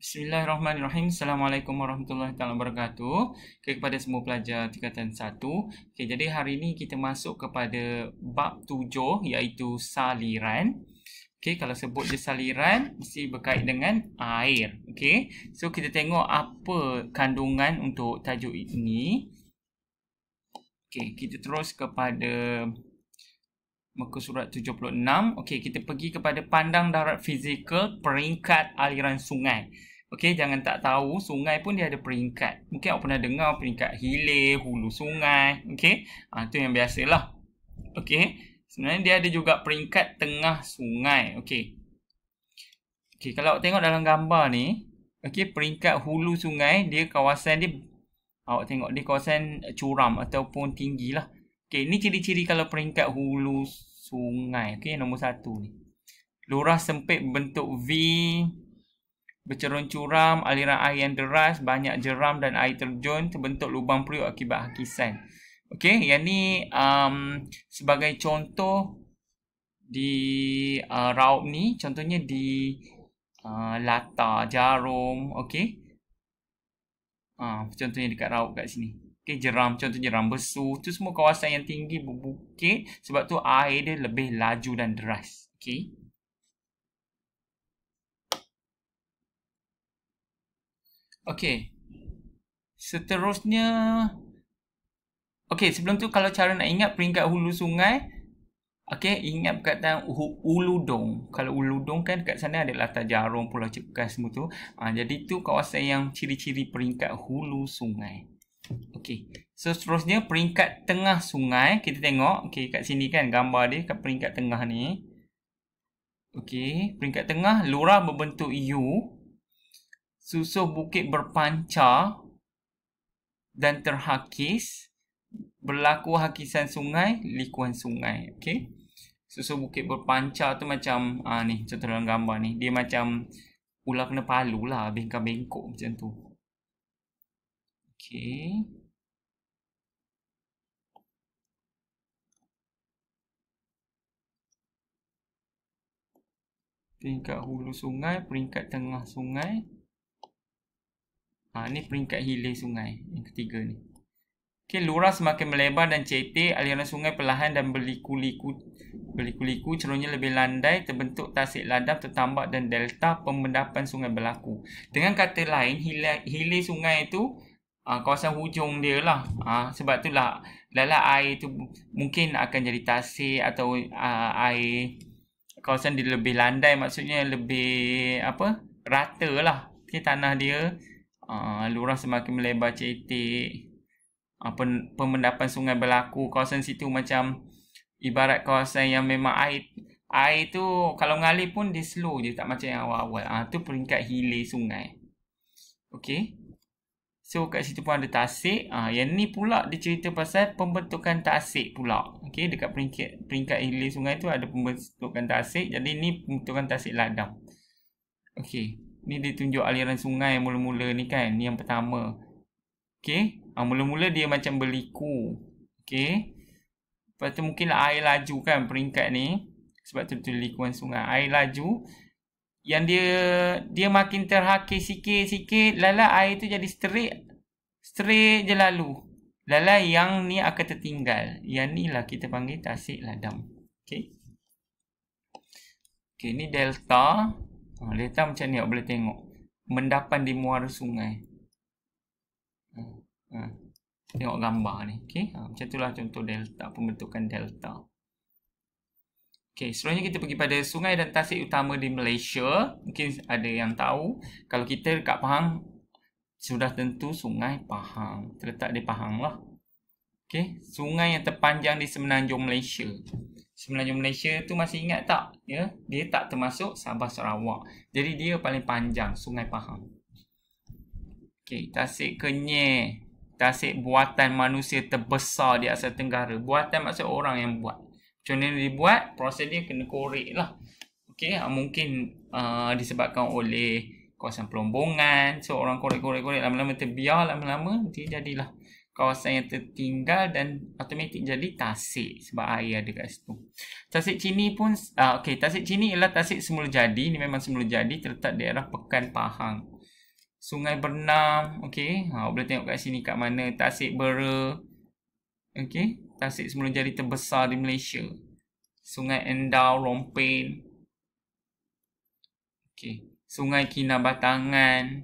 Bismillahirrahmanirrahim. Assalamualaikum warahmatullahi wabarakatuh. Okay, kepada semua pelajar tingkatan 1. Okay, jadi hari ini kita masuk kepada bab 7 iaitu saliran. Okay, kalau sebut je saliran mesti berkait dengan air. Okay, so kita tengok apa kandungan untuk tajuk ini. Okay, kita terus kepada muka surat 76. Okey, kita pergi kepada pandang darat fizikal peringkat aliran sungai. Okey, jangan tak tahu, sungai pun dia ada peringkat. Mungkin awak pernah dengar peringkat hilir, hulu sungai. Okey, tu yang biasalah. Okey, sebenarnya dia ada juga peringkat tengah sungai. Okey. Okey, kalau awak tengok dalam gambar ni, okey, peringkat hulu sungai, dia kawasan dia, awak tengok dia kawasan curam ataupun tinggi lah. Okey, ni ciri-ciri kalau peringkat hulu sungai. Okey, nombor 1 ni. Lurah sempit bentuk V, bercerun curam, aliran air yang deras, banyak jeram dan air terjun, terbentuk lubang periuk akibat hakisan. Okey, yang ni sebagai contoh di raup ni, contohnya di latar jarum. Okey, contohnya dekat raup kat sini. Okay, jeram, contoh jeram besu, tu semua kawasan yang tinggi berbukit, sebab tu air dia lebih laju dan deras. Okay. Okay. Seterusnya, okay, sebelum tu kalau cara nak ingat peringkat hulu sungai, okay, ingat perkataan uludong. Kalau uludong kan kat sana ada latar jarum, Pulau Cekas semua tu. Jadi tu kawasan yang ciri-ciri peringkat hulu sungai. Okey. So seterusnya peringkat tengah sungai, kita tengok okey kat sini kan gambar dia kat peringkat tengah ni. Okey, peringkat tengah lurah berbentuk U, susuh bukit berpancar dan terhakis, berlaku hakisan sungai, likuan sungai. Okey. Susuh bukit berpancar tu macam ni contoh dalam gambar ni, dia macam ular kena palu lah, bengkok-bengkok macam tu. Okey. Peringkat hulu sungai, peringkat tengah sungai. Ni peringkat hilir sungai yang ketiga ni. Okey, lurah semakin melebar dan cetek, aliran sungai perlahan dan berliku-liku, cerunnya lebih landai, terbentuk tasik ladap, tertambak dan delta, pemendapan sungai berlaku. Dengan kata lain, hilir sungai itu kawasan hujung dia lah. Sebab itulah lala air tu mungkin akan jadi tasik atau air kawasan dia lebih landai, maksudnya lebih rata lah. Okay, tanah dia lurah semakin melebar cetek, pemendapan sungai berlaku. Kawasan situ macam ibarat kawasan yang memang air tu kalau mengalir pun dia slow je, tak macam yang awal-awal. Tu peringkat hilir sungai. Okey. So kat situ pun ada tasik. Yang ni pula dia cerita pasal pembentukan tasik pula. Okey, dekat peringkat hilir sungai tu ada pembentukan tasik. Jadi ni pembentukan tasik ladang. Okey, ni dia tunjuk aliran sungai yang mula-mula ni kan. Ni yang pertama. Okey, mula-mula dia macam berliku. Okey. Lepas tu mungkinlah air laju kan peringkat ni. Sebab tu likuan sungai. Air laju. Yang dia makin terhakis sikit-sikit, lala air tu jadi straight je lalu. Lala yang ni akan tertinggal. Yang ni lah kita panggil tasik ladam. Okey. Okey, ni delta. Delta macam ni awak boleh tengok. Mendapan di muara sungai. Tengok gambar ni. Okey. Macam itulah contoh delta, pembentukan delta. Okey, seterusnya kita pergi pada sungai dan tasik utama di Malaysia. Mungkin ada yang tahu. Kalau kita dekat Pahang, sudah tentu sungai Pahang. Terletak di Pahang lah. Okey, sungai yang terpanjang di semenanjung Malaysia. Semenanjung Malaysia tu masih ingat tak? Ya, dia tak termasuk Sabah Sarawak. Jadi dia paling panjang, sungai Pahang. Okey, Tasik Kenyir. Tasik buatan manusia terbesar di Asia Tenggara. Buatan maksud orang yang buat. Macam mana dibuat, proses dia kena korek lah. Okay, mungkin disebabkan oleh kawasan pelombongan. So, orang korek-korek lama-lama terbiar, lama-lama dia jadilah kawasan yang tertinggal dan automatik jadi tasik sebab air ada kat situ. Tasik Chini pun okey, Tasik Chini ialah tasik semula jadi, ni memang semula jadi terletak daerah Pekan Pahang. Sungai Bernam, okey. Boleh tengok kat sini kat mana Tasik Bera. Okey, tasik semula jadi terbesar di Malaysia. Sungai Endau, Rompen. Okey, Sungai Kinabatangan,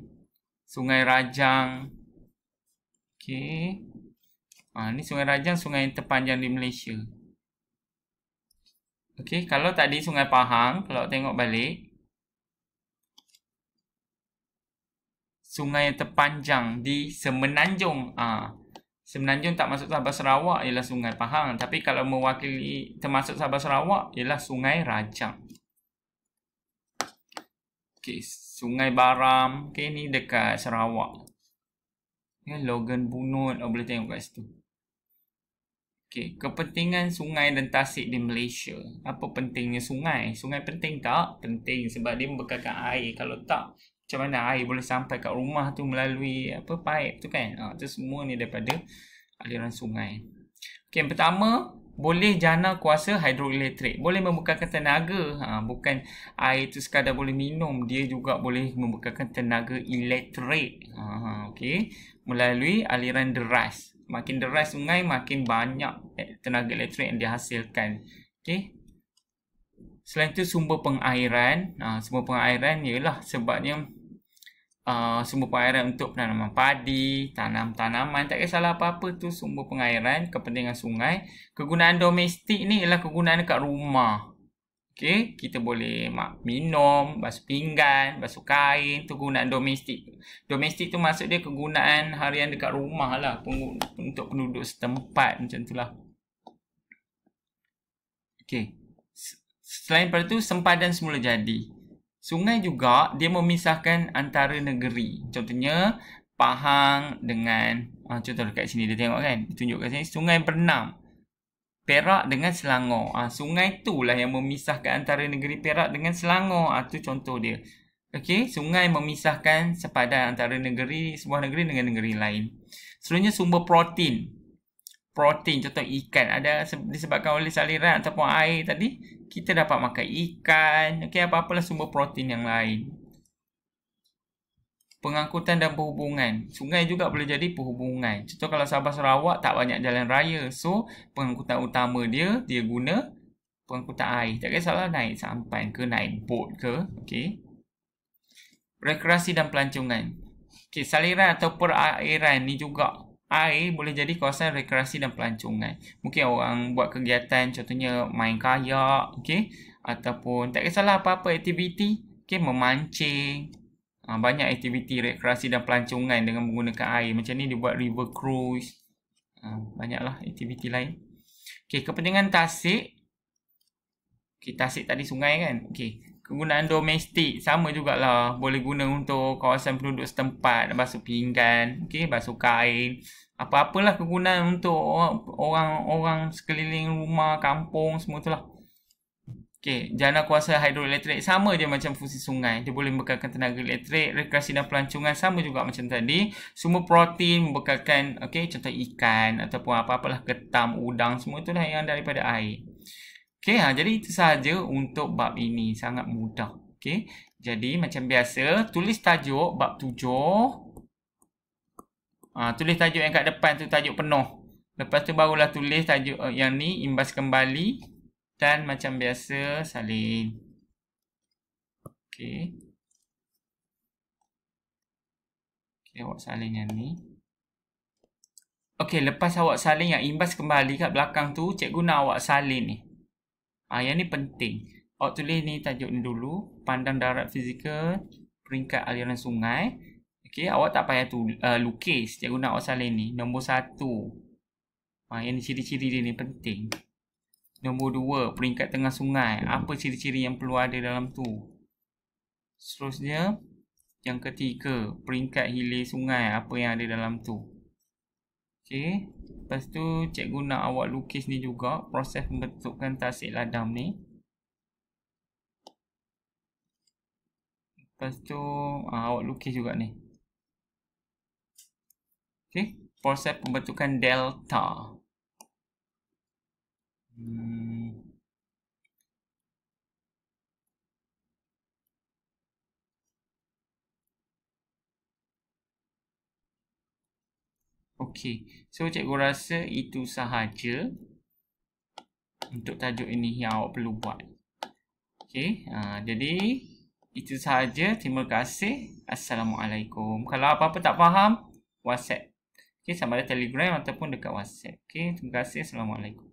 Sungai Rajang. Okey. Ni Sungai Rajang, sungai yang terpanjang di Malaysia. Okey, kalau tadi Sungai Pahang, kalau tengok balik, sungai yang terpanjang di Semenanjung. Semenanjung tak masuk Sabah Sarawak ialah Sungai Pahang. Tapi kalau mewakili termasuk Sabah Sarawak ialah Sungai Rajang. Okey, Sungai Baram. Okey, ni dekat Sarawak. Logan Bunut, boleh tengok kat situ. Okey, kepentingan sungai dan tasik di Malaysia. Apa pentingnya sungai? Sungai penting tak? Penting sebab dia membekalkan air. Kalau tak, macam mana air boleh sampai kat rumah tu melalui pipe tu kan? Tu semua ni daripada aliran sungai. Okey, yang pertama, boleh jana kuasa hidroelektrik. Boleh membekalkan tenaga. Bukan air tu sekadar boleh minum. Dia juga boleh membekalkan tenaga elektrik. Okey, melalui aliran deras. Makin deras sungai, makin banyak tenaga elektrik yang dihasilkan. Okey. Selain itu, sumber pengairan. Sumber pengairan ialah sebabnya sumber pengairan untuk penanaman padi, tanam-tanaman, tak kisahlah apa-apa tu sumber pengairan, kepentingan sungai. Kegunaan domestik ni ialah kegunaan dekat rumah. Okey, kita boleh minum, basuh pinggan, basuh kain, tu kegunaan domestik. Domestik tu maksud dia kegunaan harian dekat rumah lah, untuk penduduk setempat macam tu lah. Okey. Selain daripada tu, sempadan semula jadi. Sungai juga dia memisahkan antara negeri. Contohnya Pahang dengan contoh dekat sini dia tengok kan, ditunjuk kat sini Sungai Bernam. Perak dengan Selangor. Sungai itulah yang memisahkan antara negeri Perak dengan Selangor. Tu contoh dia. Okey, sungai memisahkan sepadan antara sebuah negeri dengan negeri lain. Selanjutnya sumber protein. Protein, contoh ikan. Ada disebabkan oleh saliran ataupun air tadi, kita dapat makan ikan. Okey, apa-apalah sumber protein yang lain. Pengangkutan dan perhubungan. Sungai juga boleh jadi perhubungan. Contoh kalau Sabah Sarawak tak banyak jalan raya. So, pengangkutan utama dia guna pengangkutan air. Tak kisahlah naik sampan ke, naik bot ke. Okey. Rekreasi dan pelancongan. Okey, saliran atau perairan ni juga air boleh jadi kawasan rekreasi dan pelancongan. Mungkin orang buat kegiatan contohnya main kayak, okey, ataupun tak kisahlah apa-apa aktiviti, okey, memancing. Banyak aktiviti rekreasi dan pelancongan dengan menggunakan air. Macam ni dia buat river cruise. Banyaklah aktiviti lain. Okey, kepentingan tasik. Okey, tasik tadi sungai kan. Okey, kegunaan domestik sama jugalah. Boleh guna untuk kawasan penduduk setempat, basuh pinggan, okey, basuh kain. Apa-apalah kegunaan untuk orang-orang sekeliling rumah, kampung, semua itulah. Okey, jana kuasa hidroelektrik sama je macam fungsi sungai. Dia boleh membekalkan tenaga elektrik, rekreasi dan pelancongan sama juga macam tadi. Sumber protein membekalkan, okey, contoh ikan ataupun apa-apalah ketam, udang, semua itulah yang daripada air. Okey, jadi itu sahaja untuk bab ini. Sangat mudah. Okey, jadi macam biasa, tulis tajuk bab 7. Tulis tajuk yang kat depan tu tajuk penuh. Lepas tu barulah tulis tajuk yang ni, imbas kembali. Dan macam biasa, salin. Okey. Okey, awak salin yang ni. Okey, lepas awak salin yang imbas kembali kat belakang tu, cikgu nak awak salin ni. Yang ni penting. Awak tulis ni tajuk ni dulu. Pandang darat fizikal, peringkat aliran sungai. Okey, awak tak payah lukis. Cikgu nak awak salin ni. Nombor 1. Yang ni ciri-ciri dia ni penting. Nombor 2, peringkat tengah sungai. Apa ciri-ciri yang perlu ada dalam tu? Seterusnya, yang ketiga, peringkat hilir sungai. Apa yang ada dalam tu? Okey. Lepas tu, cikgu nak awak lukis ni juga. Proses pembentukan tasik ladam ni. Lepas tu, awak lukis juga ni. Okey. proses pembentukan delta. Okey, so cikgu rasa itu sahaja untuk tajuk ini yang awak perlu buat. Okey, jadi itu sahaja. Terima kasih. Assalamualaikum. Kalau apa-apa tak faham, WhatsApp. Okey, sama ada Telegram ataupun dekat WhatsApp. Okey, terima kasih. Assalamualaikum.